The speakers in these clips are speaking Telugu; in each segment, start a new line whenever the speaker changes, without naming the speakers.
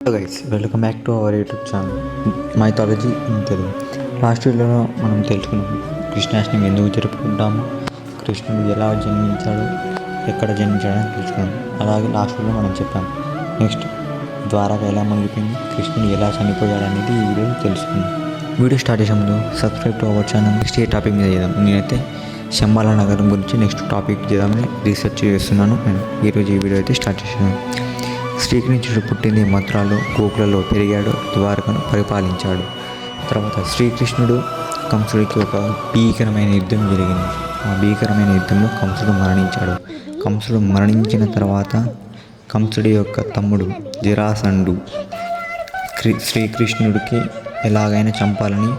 Hello guys, welcome back to our YouTube channel mythology in Telugu. Last వీడియోలో మనం తెలుసుకున్నాం కృష్ణాష్టమి ఎందుకు జరుపుకుంటాము, కృష్ణుడు ఎలా జన్మించాడు, ఎక్కడ జన్మించాడని తెలుసుకున్నాం. అలాగే లాస్ట్ వీడియోలో మనం చెప్పాం నెక్స్ట్ ద్వారక ఎలా మునిగిపోయింది, కృష్ణుడు ఎలా చనిపోయాడు అనేది ఈ వీడియో తెలుసుకుందాం. వీడియో స్టార్ట్ చేసే ముందు subscribe to our channel. Next A topic మీద చేద్దాం. నేనైతే శంబాల నగరం గురించి నెక్స్ట్ టాపిక్ చేద్దామని రీసెర్చ్ చేస్తున్నాను. నేను ఈరోజు ఈ వీడియో అయితే స్టార్ట్ చేశాను. శ్రీకృష్ణుడు పుట్టింది మథురలో, గోకులలో పెరిగాడు, ద్వారకను పరిపాలించాడు. తర్వాత శ్రీకృష్ణుడు కంసుడికి ఒక భీకరమైన యుద్ధం జరిగింది. ఆ భీకరమైన యుద్ధంలో కంసుడు మరణించాడు. కంసుడు మరణించిన తర్వాత కంసుడి యొక్క తమ్ముడు జరాసంధుడు శ్రీకృష్ణుడికి ఎలాగైనా చంపాలని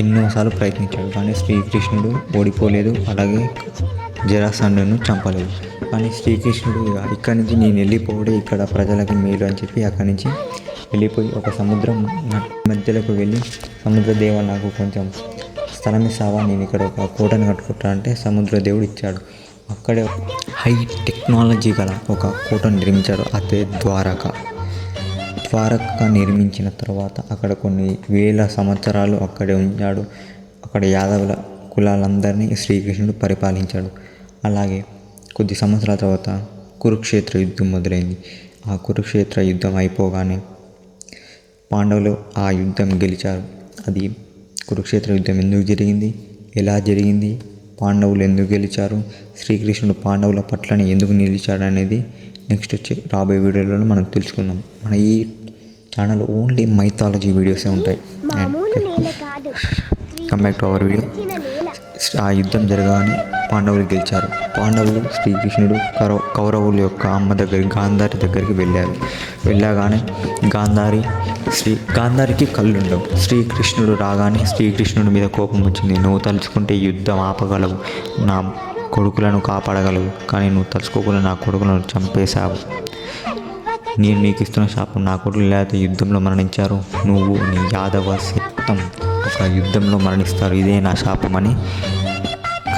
ఎన్నోసార్లు ప్రయత్నించాడు. కానీ శ్రీకృష్ణుడు ఓడిపోలేదు, అలాగే జరాసంధుడును చంపలేదు. కానీ శ్రీకృష్ణుడు ఇక్కడి నుంచి నేను వెళ్ళిపోవడే ఇక్కడ ప్రజలకి మేలు అని చెప్పి అక్కడి నుంచి వెళ్ళిపోయి ఒక సముద్రం మధ్యలోకి వెళ్ళి, సముద్ర దేవ నాకు కొంచెం స్థలం ఇస్తావా, నేను ఇక్కడ ఒక కోటను కట్టుకుంటా అంటే సముద్ర దేవుడు ఇచ్చాడు. అక్కడే హై టెక్నాలజీ గల ఒక కోటను నిర్మించాడు, అదే ద్వారక. ద్వారక నిర్మించిన తర్వాత అక్కడ కొన్ని వేల సంవత్సరాలు అక్కడే ఉంచాడు. అక్కడ యాదవుల కులాలందరినీ శ్రీకృష్ణుడు పరిపాలించాడు. అలాగే కొద్ది సంవత్సరాల తర్వాత కురుక్షేత్ర యుద్ధం మొదలైంది. ఆ కురుక్షేత్ర యుద్ధం అయిపోగానే పాండవులు ఆ యుద్ధం గెలిచారు. అది కురుక్షేత్ర యుద్ధం ఎందుకు జరిగింది, ఎలా జరిగింది, పాండవులు ఎందుకు గెలిచారు, శ్రీకృష్ణుడు పాండవుల పట్లని ఎందుకు నిలిచాడు అనేది నెక్స్ట్ వచ్చే రాబోయే వీడియోలలో మనం తెలుసుకుందాం. మన ఈ ఛానల్ ఓన్లీ మైథాలజీ వీడియోసే ఉంటాయి. Come back to our video. ఆ యుద్ధం జరగానే పాండవులు గెలిచారు. పాండవులు శ్రీకృష్ణుడు కౌరవుల యొక్క అమ్మ గాంధారి దగ్గరికి వెళ్ళగానే గాంధారికి కళ్ళు ఉండవు. శ్రీకృష్ణుడు రాగానే శ్రీకృష్ణుడి మీద కోపం వచ్చింది. నువ్వు తలుచుకుంటే యుద్ధం ఆపగలవు, నా కొడుకులను కాపాడగలవు, కానీ నువ్వు తలుచుకోకుండా నా కొడుకులను చంపేశావు. నేను నీకు ఇస్తున్న శాపం, నా కొడుకులు లేకపోతే యుద్ధంలో మరణించారు, నువ్వు నీ యాదవ మొత్తం ఒక యుద్ధంలో మరణిస్తారు, ఇదే నా శాపం అని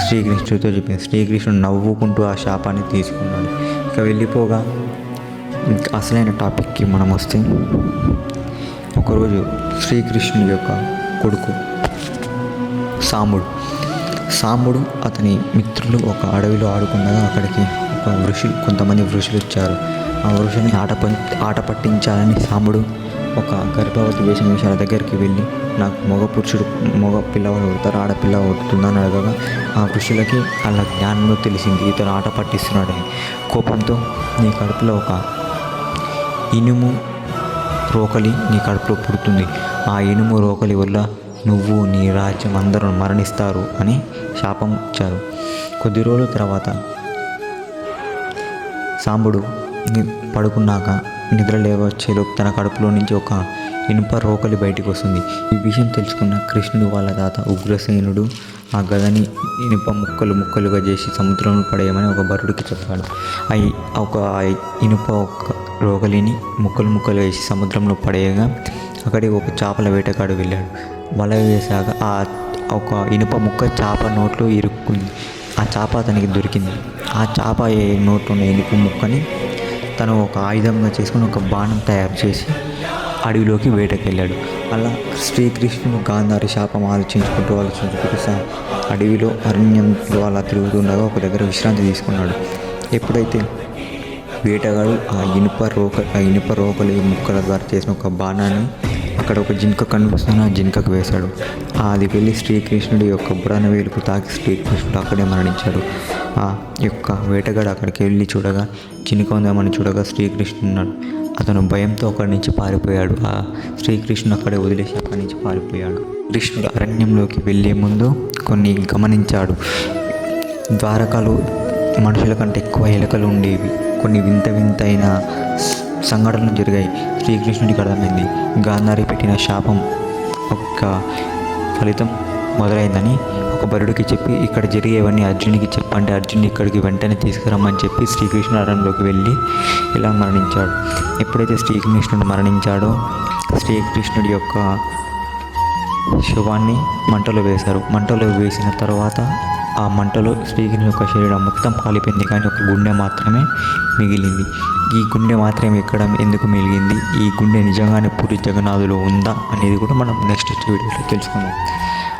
శ్రీకృష్ణుడితో చెప్పింది. శ్రీకృష్ణుడు నవ్వుకుంటూ ఆ శాపాన్ని తీసుకున్నాడు. ఇక వెళ్ళిపోగా అసలైన టాపిక్కి మనం వస్తే, ఒకరోజు శ్రీకృష్ణుడి యొక్క కొడుకు సాంబుడు అతని మిత్రులు ఒక అడవిలో ఆడుకుండగా అక్కడికి కొంతమంది ఋషులు వచ్చారు. ఆ ఋషిని ఆట పట్టించాలని సాంబుడు ఒక గర్భవతి వేషాల దగ్గరికి వెళ్ళి, నాకు మగ పిల్లవాడు పుడతారు, ఆడపిల్ల పుడుతుందని అడగగా ఆ ఋషులకి అలా జ్ఞానంలో తెలిసింది ఇతను ఆట పట్టిస్తున్నాడని. కోపంతో నీ కడుపులో ఒక ఇనుము రోకలి నీ కడుపులో పుడుతుంది, ఆ ఇనుము రోకలి వల్ల నువ్వు నీ రాజ్యం అందరూ మరణిస్తారు అని శాపం ఇచ్చారు. కొద్ది రోజుల తర్వాత సాంబుడు పడుకున్నాక నిద్ర లేవచ్చేలోపు తన కడుపులో నుంచి ఒక ఇనుప రోకలి బయటికి వస్తుంది. ఈ విషయం తెలుసుకున్న కృష్ణుడు వాళ్ళ తాత ఉగ్రసేనుడు ఆ గదని ఇనుప ముక్కలుగా చేసి సముద్రంలో పడేయమని ఒక భరుడికి చెప్పాడు. ఒక ఇనుప రోకలిని ముక్కలు వేసి సముద్రంలో పడేయగా అక్కడికి ఒక చేపల వేటగాడు వెళ్ళాడు. వల వేసాక ఒక ఇనుప ముక్క చేప నోట్లో ఇరుక్కుంది. ఆ చేప అతనికి దొరికింది. ఆ చేప నోట్లో ఉన్న ఇనుప ముక్కని తను ఒక ఆయుధంగా చేసుకుని ఒక బాణం తయారు చేసి అడవిలోకి వేటకెళ్ళాడు. అలా శ్రీకృష్ణుడు గాంధారి శాపం ఆలోచించుకుంటూ అడవిలో అరణ్యంలో అలా తిరుగుతుండగా ఒక దగ్గర విశ్రాంతి తీసుకున్నాడు. ఎప్పుడైతే వేటగాడు ఆ ఇనుప రోకలి ముక్కల ద్వారా చేసిన ఒక బాణాన్ని అక్కడ ఒక జింక కనిపిస్తున్న ఆ జింకకు వేశాడు. అది వెళ్ళి శ్రీకృష్ణుడి యొక్క బుడన వేలుకు తాకి శ్రీకృష్ణుడు అక్కడే మరణించాడు. ఆ యొక్క వేటగాడు అక్కడికి వెళ్ళి చూడగా జింక ఉందామని చూడగా శ్రీకృష్ణుడు ఉన్నాడు. అతను భయంతో అక్కడి నుంచి పారిపోయాడు. ఆ శ్రీకృష్ణుడు అక్కడే వదిలేసి అక్కడి నుంచి పారిపోయాడు. కృష్ణుడు అరణ్యంలోకి వెళ్ళే ముందు కొన్ని గమనించాడు. ద్వారకలో మనుషుల కంటే ఎక్కువ ఎలుకలు ఉండేవి. కొన్ని వింతైన సంఘటనలు జరిగాయి. శ్రీకృష్ణుడికి అర్థమైంది గాంధారి పెట్టిన శాపం ఒక ఫలితం మొదలైందని ఒక భరుడికి చెప్పి, ఇక్కడ జరిగేవన్నీ అర్జునుడికి చెప్పండి, అర్జునుడి ఇక్కడికి వెంటనే తీసుకురమ్మని చెప్పి శ్రీకృష్ణుడు అరణ్యంలోకి వెళ్ళి ఇలా మరణించాడు. ఎప్పుడైతే శ్రీకృష్ణుడు మరణించాడో శ్రీకృష్ణుడి యొక్క శవాన్ని మంటలో వేశారు. మంటలో వేసిన తర్వాత ఆ మంటలో శ్రీకృష్ణుని యొక్క శరీరం మొత్తం కాలిపోయింది, కానీ ఒక గుండె మాత్రమే మిగిలింది. ఈ గుండె మాత్రమే ఎక్కడం ఎందుకు మిగిలింది, ఈ గుండె నిజంగానే పూరి జగన్నాథులో ఉందా అనేది కూడా మనం నెక్స్ట్ వీడియోలో తెలుసుకుందాం.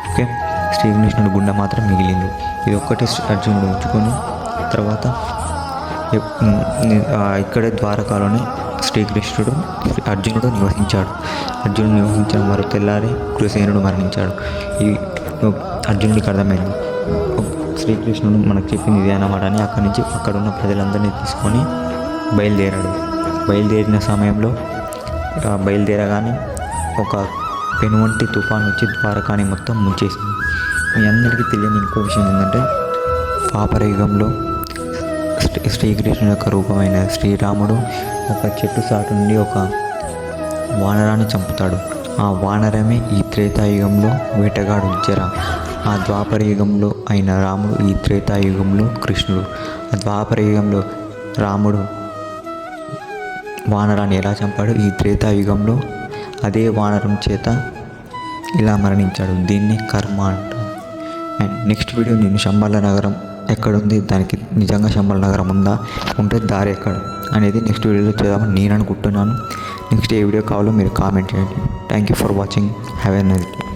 ఓకే, శ్రీకృష్ణుడి గుండె మాత్రం మిగిలింది. ఇది ఒక్కటే అర్జునుడు ఉంచుకొని తర్వాత ఇక్కడే ద్వారకాలోనే శ్రీకృష్ణుడు అర్జునుడు నివసించాడు. అర్జునుడు నివసించిన మరో తెల్లారి ఉగ్రసేనుడు మరణించాడు. ఈ అర్జునుడికి అర్థమైంది, శ్రీకృష్ణుడు మనకు చెప్పింది ఇదే అన్నమాట అని. అక్కడి నుంచి అక్కడున్న ప్రజలందరినీ తీసుకొని బయలుదేరాడు. బయలుదేరిన సమయంలో బయలుదేరగానే ఒక పెనువంటి తుఫాన్ వచ్చి ద్వారకాని మొత్తం ముంచేసింది. మీ అందరికీ తెలియని ఇంకో విషయం ఏంటంటే, ద్వాపరయుగంలో శ్రీకృష్ణుని యొక్క రూపమైన శ్రీరాముడు ఒక చెట్టు సాటు నుండి ఒక వానరాన్ని చంపుతాడు. ఆ వానరమే ఈ త్రేతాయుగంలో వేటగాడు ఉజ్జర. ఆ ద్వాపరయుగంలో అయిన రాముడు, ఈ త్రేతాయుగంలో కృష్ణుడు. ఆ ద్వాపరయుగంలో రాముడు వానరాన్ని ఎలా చంపాడు, ఈ త్రేతాయుగంలో అదే వానరం చేత ఇలా మరణించాడు. దీన్ని కర్మ అంటారు. అండ్ నెక్స్ట్ వీడియో నేను శంబాల నగరం ఎక్కడుంది, దానికి నిజంగా శంబాల నగరం ఉందా, ఉంటే దారి ఎక్కడ అనేది నెక్స్ట్ వీడియోలో చేద్దామని నేను అనుకుంటున్నాను. నెక్స్ట్ ఏ వీడియో కావాలో మీరు కామెంట్ చేయండి. Thank you for watching. Have a nice day.